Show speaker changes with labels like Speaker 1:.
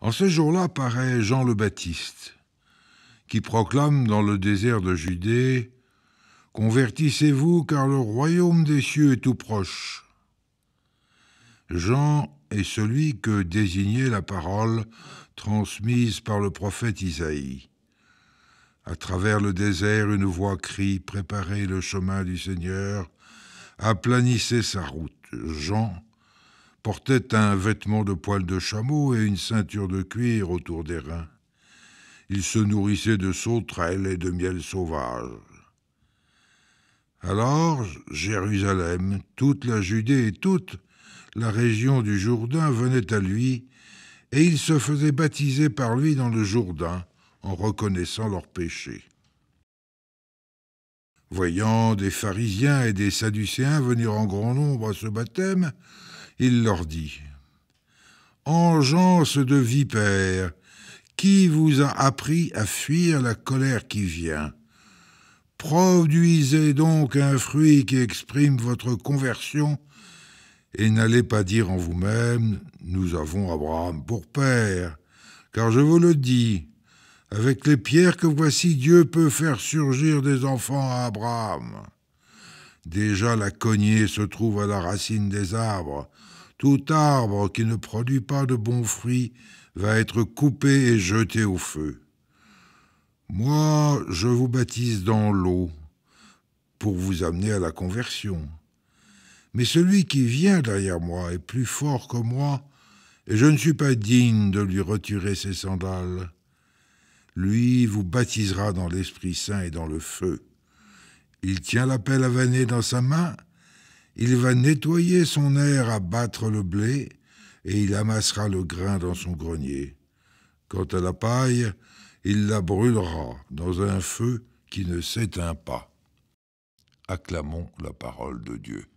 Speaker 1: En ce jour-là paraît Jean le Baptiste, qui proclame dans le désert de Judée « Convertissez-vous, car le royaume des cieux est tout proche ». Jean est celui que désignait la parole transmise par le prophète Isaïe. À travers le désert, une voix crie « Préparez le chemin du Seigneur, aplanissez sa route ». Jean portait un vêtement de poil de chameau et une ceinture de cuir autour des reins. Il se nourrissait de sauterelles et de miel sauvage. Alors, Jérusalem, toute la Judée et toute la région du Jourdain venaient à lui, et ils se faisaient baptiser par lui dans le Jourdain, en reconnaissant leurs péchés. Voyant des pharisiens et des sadducéens venir en grand nombre à ce baptême, il leur dit « Engeance de vipères, qui vous a appris à fuir la colère qui vient? Produisez donc un fruit qui exprime votre conversion, et n'allez pas dire en vous-même « Nous avons Abraham pour père », car je vous le dis, avec les pierres que voici, Dieu peut faire surgir des enfants à Abraham. Déjà la cognée se trouve à la racine des arbres. Tout arbre qui ne produit pas de bons fruits va être coupé et jeté au feu. Moi, je vous baptise dans l'eau pour vous amener à la conversion. Mais celui qui vient derrière moi est plus fort que moi, et je ne suis pas digne de lui retirer ses sandales. Lui vous baptisera dans l'Esprit Saint et dans le feu. Il tient la pelle à vanner dans sa main, il va nettoyer son aire à battre le blé, et il amassera le grain dans son grenier. Quant à la paille, il la brûlera dans un feu qui ne s'éteint pas. Acclamons la parole de Dieu.